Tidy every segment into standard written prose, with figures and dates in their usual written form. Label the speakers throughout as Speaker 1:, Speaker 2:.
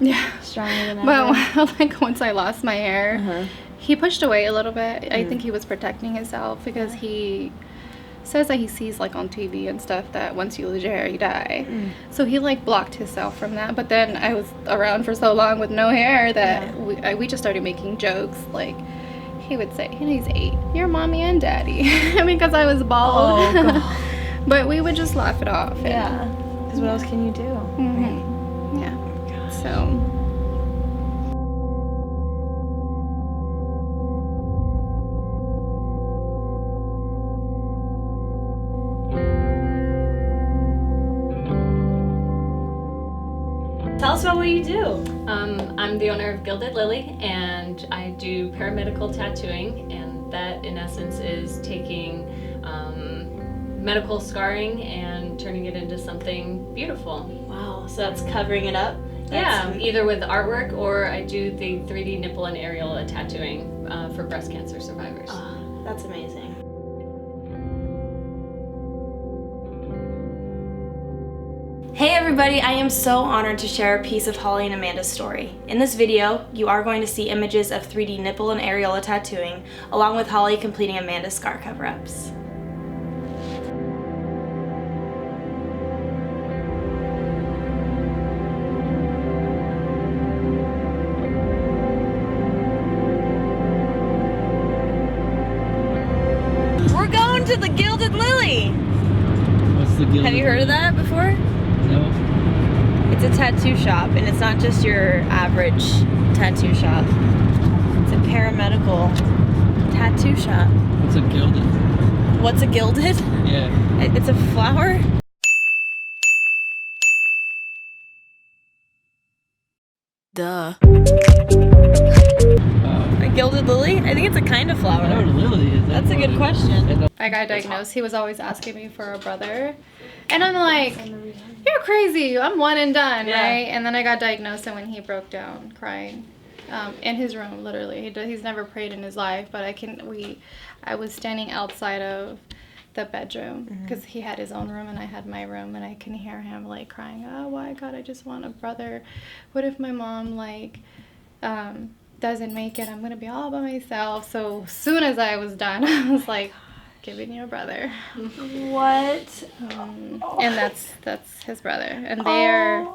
Speaker 1: Yeah.
Speaker 2: Stronger than ever.
Speaker 1: But like once I lost my hair, he pushed away a little bit. I think he was protecting himself because he says that he sees like on TV and stuff that once you lose your hair, you die. So he like blocked himself from that. But then I was around for so long with no hair that we just started making jokes. Like he would say, he's 8, you're mommy and daddy, because I was bald.
Speaker 2: Oh, God.
Speaker 1: But we would just laugh it off.
Speaker 2: Yeah. Because what else can you do? Right?
Speaker 1: Yeah. So.
Speaker 2: Tell us about what you do.
Speaker 3: I'm the owner of Gilded Lily, and I do paramedical tattooing, and that in essence is taking medical scarring and turning it into something beautiful.
Speaker 2: Wow, so that's covering it up?
Speaker 3: Either with artwork or I do the 3D nipple and areola tattooing for breast cancer survivors.
Speaker 2: Oh, that's amazing. Hey everybody, I am so honored to share a piece of Holly and Amanda's story. In this video, you are going to see images of 3D nipple and areola tattooing, along with Holly completing Amanda's scar cover-ups. We're going to the Gilded Lily!
Speaker 4: What's the Gilded?
Speaker 2: Have you heard of that before?
Speaker 4: No.
Speaker 2: It's a tattoo shop, and it's not just your average tattoo shop. It's a paramedical tattoo shop.
Speaker 4: What's a Gilded?
Speaker 2: What's a gilded?
Speaker 4: Yeah.
Speaker 2: It's a flower? Duh. A gilded lily? I think it's a kind of flower.
Speaker 4: I know what a lily is.
Speaker 2: That's a good question.
Speaker 1: I got diagnosed. He was always asking me for a brother. And I'm like, you're crazy. I'm one and done, right? And then I got diagnosed, and when he broke down crying in his room, literally. He's never prayed in his life, but I was standing outside of the bedroom because he had his own room and I had my room, and I can hear him like crying, oh my God, I just want a brother. What if my mom like doesn't make it? I'm gonna be all by myself. So as soon as I was done, I was like, giving you a brother.
Speaker 2: What?
Speaker 1: And that's his brother, and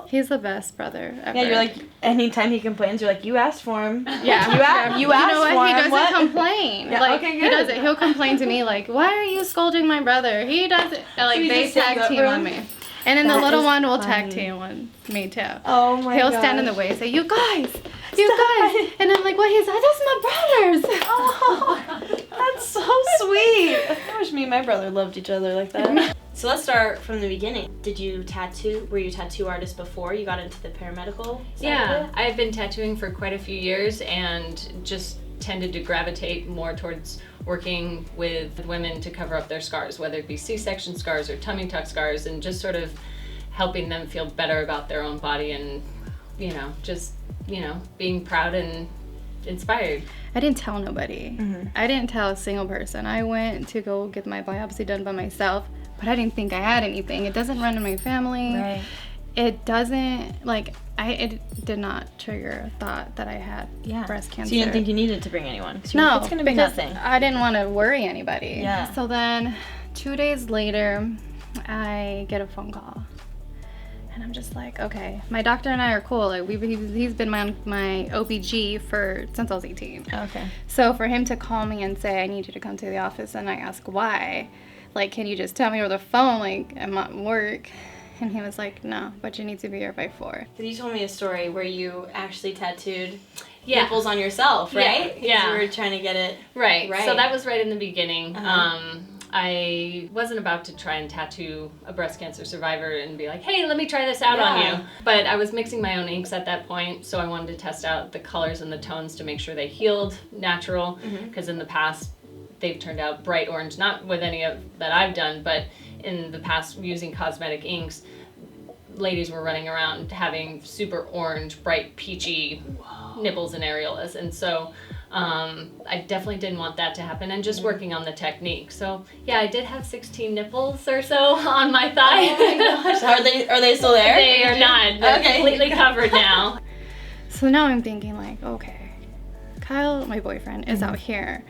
Speaker 1: he's the best brother ever.
Speaker 2: Yeah, you're like, anytime he complains, you're like, you asked for him.
Speaker 1: Yeah,
Speaker 2: you asked
Speaker 1: know what?
Speaker 2: for
Speaker 1: He
Speaker 2: him.
Speaker 1: doesn't complain.
Speaker 2: Yeah,
Speaker 1: like
Speaker 2: okay,
Speaker 1: he
Speaker 2: good.
Speaker 1: doesn't. He'll complain to me like, why are you scolding my brother? He doesn't. Like
Speaker 2: So he
Speaker 1: they
Speaker 2: just stands
Speaker 1: tag
Speaker 2: up
Speaker 1: team
Speaker 2: for
Speaker 1: on
Speaker 2: him?
Speaker 1: me. And then
Speaker 2: That
Speaker 1: the little
Speaker 2: is
Speaker 1: one will
Speaker 2: funny.
Speaker 1: tag team on me too.
Speaker 2: Oh my
Speaker 1: He'll
Speaker 2: God.
Speaker 1: stand in the way and say, you guys. And I'm like, what? He's like, that's my brothers.
Speaker 2: Oh, that's so sweet. I wish me and my brother loved each other like that. So let's start from the beginning. Were you a tattoo artist before you got into the paramedical side
Speaker 3: Yeah,
Speaker 2: of it?
Speaker 3: I've been tattooing for quite a few years and just tended to gravitate more towards working with women to cover up their scars, whether it be C-section scars or tummy tuck scars, and just sort of helping them feel better about their own body and, just, being proud and inspired.
Speaker 1: I didn't tell nobody. I didn't tell a single person. I went to go get my biopsy done by myself, but I didn't think I had anything. It doesn't run in my family.
Speaker 2: Right.
Speaker 1: It doesn't, it did not trigger a thought that I had breast cancer.
Speaker 2: So you didn't think you needed to bring anyone?
Speaker 1: No,
Speaker 2: it's gonna be
Speaker 1: because
Speaker 2: nothing.
Speaker 1: I didn't want to worry anybody.
Speaker 2: Yeah.
Speaker 1: So then 2 days later, I get a phone call. And I'm just like, okay. My doctor and I are cool. Like he's been my OBG since I was 18.
Speaker 2: Okay.
Speaker 1: So for him to call me and say, I need you to come to the office, and I ask why, like, can you just tell me over the phone, like, I'm at work? And he was like, no, but you need to be here by 4.
Speaker 2: You told me a story where you actually tattooed
Speaker 3: Yeah.
Speaker 2: nipples on yourself, right?
Speaker 3: Yeah.
Speaker 2: You were trying to get it
Speaker 3: Right.
Speaker 2: right.
Speaker 3: So that was right in the beginning. I wasn't about to try and tattoo a breast cancer survivor and be like, hey, let me try this out on you. But I was mixing my own inks at that point, so I wanted to test out the colors and the tones to make sure they healed natural, because in the past they've turned out bright orange, not with any of that I've done, but in the past using cosmetic inks, ladies were running around having super orange, bright, peachy nipples and areolas. And so I definitely didn't want that to happen, and just working on the technique. So yeah, I did have 16 nipples or so on my thigh.
Speaker 2: Oh my gosh. Are they still there?
Speaker 3: They are not. They're
Speaker 2: Okay.
Speaker 3: completely covered now.
Speaker 1: So now I'm thinking like, okay, Kyle, my boyfriend, is out here.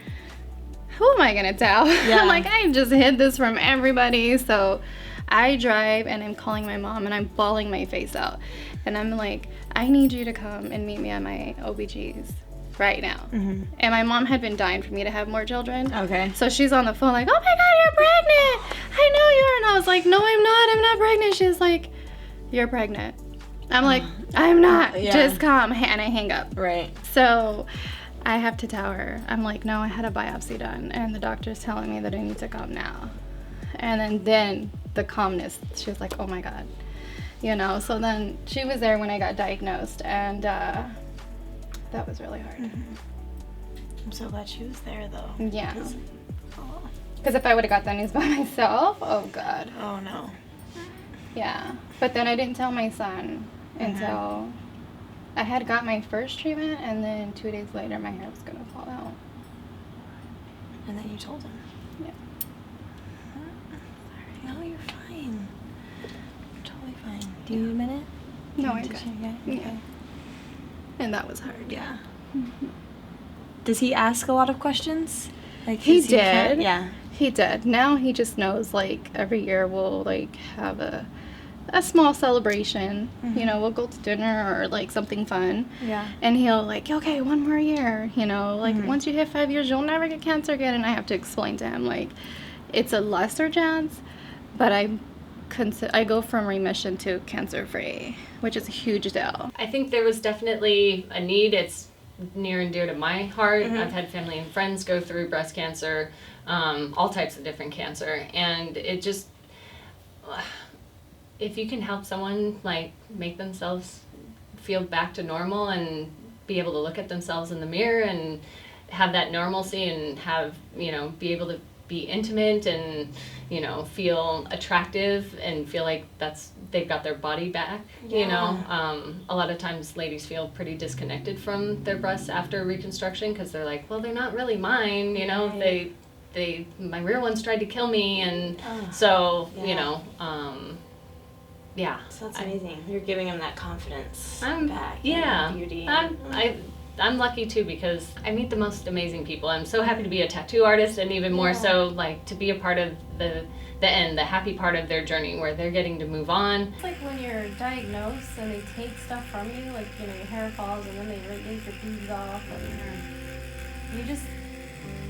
Speaker 1: Who am I gonna tell?
Speaker 2: Yeah.
Speaker 1: Like, I just hid this from everybody. So I drive and I'm calling my mom and I'm bawling my face out. And I'm like, I need you to come and meet me at my OBG's right now. And my mom had been dying for me to have more children.
Speaker 2: Okay.
Speaker 1: So she's on the phone like, oh my God, you're pregnant. I know you are. And I was like, no, I'm not pregnant. She's like, you're pregnant. I'm like, I'm not.
Speaker 2: Yeah.
Speaker 1: Just come. And I hang up.
Speaker 2: Right.
Speaker 1: So I have to tell her, I'm like, no, I had a biopsy done. And the doctor's telling me that I need to come now. And then the calmness, she was like, oh my God. You know, so then she was there when I got diagnosed. And that was really hard.
Speaker 2: I'm so glad she was there, though.
Speaker 1: Yeah.
Speaker 2: Oh.
Speaker 1: Because if I would have got that news by myself, oh God.
Speaker 2: Oh, no.
Speaker 1: Yeah. But then I didn't tell my son until I had got my first treatment, and then 2 days later my hair was going to fall out.
Speaker 2: And then you told him.
Speaker 1: Yeah.
Speaker 2: Sorry. No, you're fine. You're totally fine. Do you need a minute?
Speaker 1: No, I'm
Speaker 2: Did
Speaker 1: good.
Speaker 2: you-
Speaker 1: Yeah. And that was hard.
Speaker 2: Yeah. Does he ask a lot of questions? Like,
Speaker 1: He
Speaker 2: is kind-
Speaker 1: did.
Speaker 2: Yeah.
Speaker 1: He did. Now he just knows, like, every year we'll, like, have a small celebration. You know, we'll go to dinner or, like, something fun.
Speaker 2: Yeah.
Speaker 1: And he'll, like, okay, one more year. You know, like, once you hit 5 years, you'll never get cancer again. And I have to explain to him, like, it's a lesser chance, but I go from remission to cancer-free, which is a huge deal.
Speaker 3: I think there was definitely a need. It's near and dear to my heart. I've had family and friends go through breast cancer, all types of different cancer, and it just, if you can help someone like make themselves feel back to normal and be able to look at themselves in the mirror and have that normalcy and have, you know, be able to be intimate and, you know, feel attractive and feel like they've got their body back, you know. A lot of times ladies feel pretty disconnected from their breasts after reconstruction because they're like, well, they're not really mine, you know. My real ones tried to kill me, and so, you know, yeah.
Speaker 2: So that's amazing. You're giving him that confidence
Speaker 3: I'm
Speaker 2: back.
Speaker 3: yeah.
Speaker 2: And beauty.
Speaker 3: I'm lucky too because I meet the most amazing people. I'm so happy to be a tattoo artist, and even more so like to be a part of the end, the happy part of their journey where they're getting to move on.
Speaker 5: It's like when you're diagnosed and they take stuff from you, like, you know, your hair falls and then they yank your pubes off, and you just,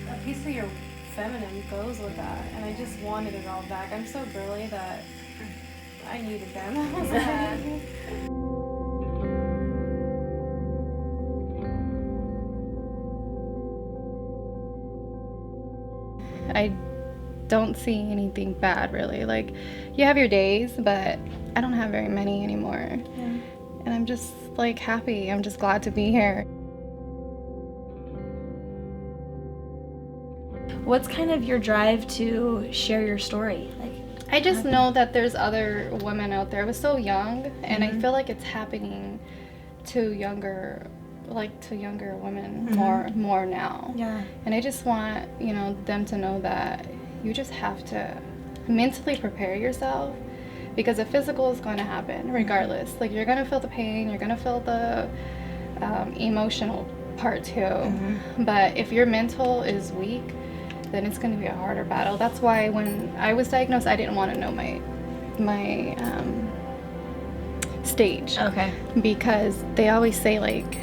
Speaker 5: a piece of your feminine goes with that, and I just wanted it all back. I'm so girly that I needed them. I was like,
Speaker 1: I don't see anything bad, really. Like, you have your days, but I don't have very many anymore. And I'm just, like, happy. I'm just glad to be here.
Speaker 2: What's kind of your drive to share your story? Like,
Speaker 1: I just know that there's other women out there. I was so young, and I feel like it's happening to younger women more now.
Speaker 2: Yeah.
Speaker 1: And I just want, you know, them to know that you just have to mentally prepare yourself, because the physical is going to happen regardless. Like, you're going to feel the pain, you're going to feel the emotional part too. But if your mental is weak, then it's going to be a harder battle. That's why when I was diagnosed, I didn't want to know my stage.
Speaker 2: Okay.
Speaker 1: Because they always say, like,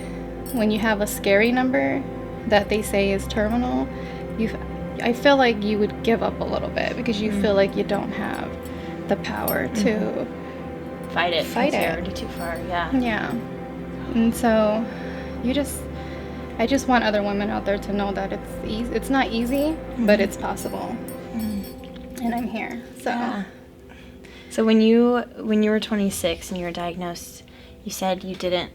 Speaker 1: when you have a scary number that they say is terminal, I feel like you would give up a little bit because you feel like you don't have the power to
Speaker 2: Fight it.
Speaker 1: Fight
Speaker 2: It's
Speaker 1: it.
Speaker 2: already too far. Yeah.
Speaker 1: Yeah. And so I just want other women out there to know that it's easy. It's not easy, but it's possible. And I'm here. So
Speaker 2: Yeah. So when you were 26 and you were diagnosed, you said you didn't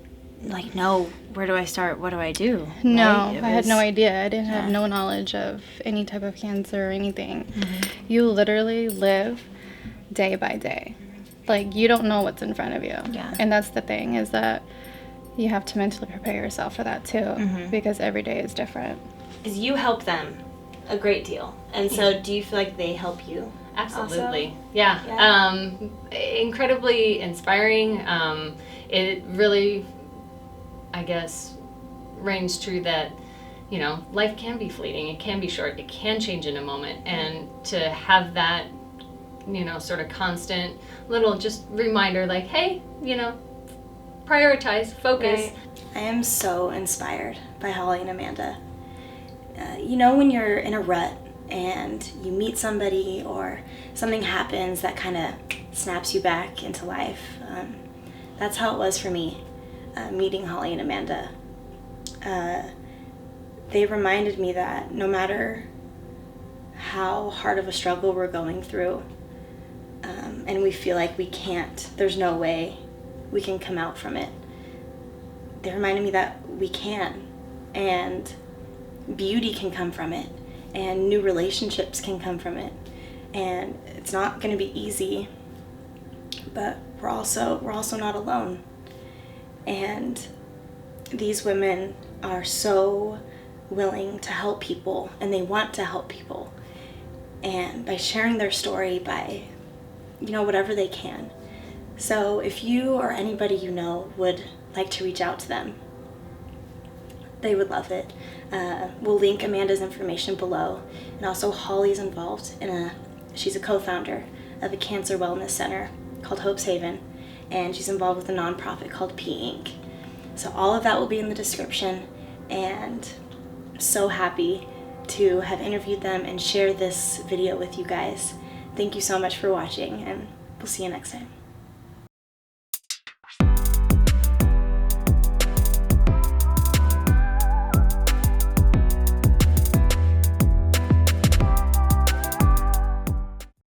Speaker 2: know, where do I start? What do I do?
Speaker 1: no,
Speaker 2: Right? It
Speaker 1: I had
Speaker 2: was-
Speaker 1: no idea. I didn't have no knowledge of any type of cancer or anything. You literally live day by day. Like, you don't know what's in front of you.
Speaker 2: Yeah.
Speaker 1: And that's the thing, is that you have to mentally prepare yourself for that too, because every day is different.
Speaker 2: Because you help them a great deal. And so do you feel like they help you?
Speaker 3: Absolutely.
Speaker 2: Also?
Speaker 3: Yeah. Incredibly inspiring. It really I guess, reigns true that, you know, life can be fleeting, it can be short, it can change in a moment, and to have that, you know, sort of constant little just reminder like, hey, you know, prioritize, focus.
Speaker 2: Right. I am so inspired by Holly and Amanda. You know, when you're in a rut and you meet somebody or something happens that kind of snaps you back into life, that's how it was for me, meeting Holly and Amanda. They reminded me that no matter how hard of a struggle we're going through, and we feel like we can't, there's no way we can come out from it, they reminded me that we can, and beauty can come from it, and new relationships can come from it, and it's not going to be easy, but we're also not alone. And these women are so willing to help people, and they want to help people, and by sharing their story, by, you know, whatever they can. So if you or anybody you know would like to reach out to them, they would love it. We'll link Amanda's information below, and also Holly's involved in she's a co-founder of a cancer wellness center called Hope's Haven, and she's involved with a nonprofit called P.INK. So all of that will be in the description, and I'm so happy to have interviewed them and share this video with you guys. Thank you so much for watching, and we'll see you next time.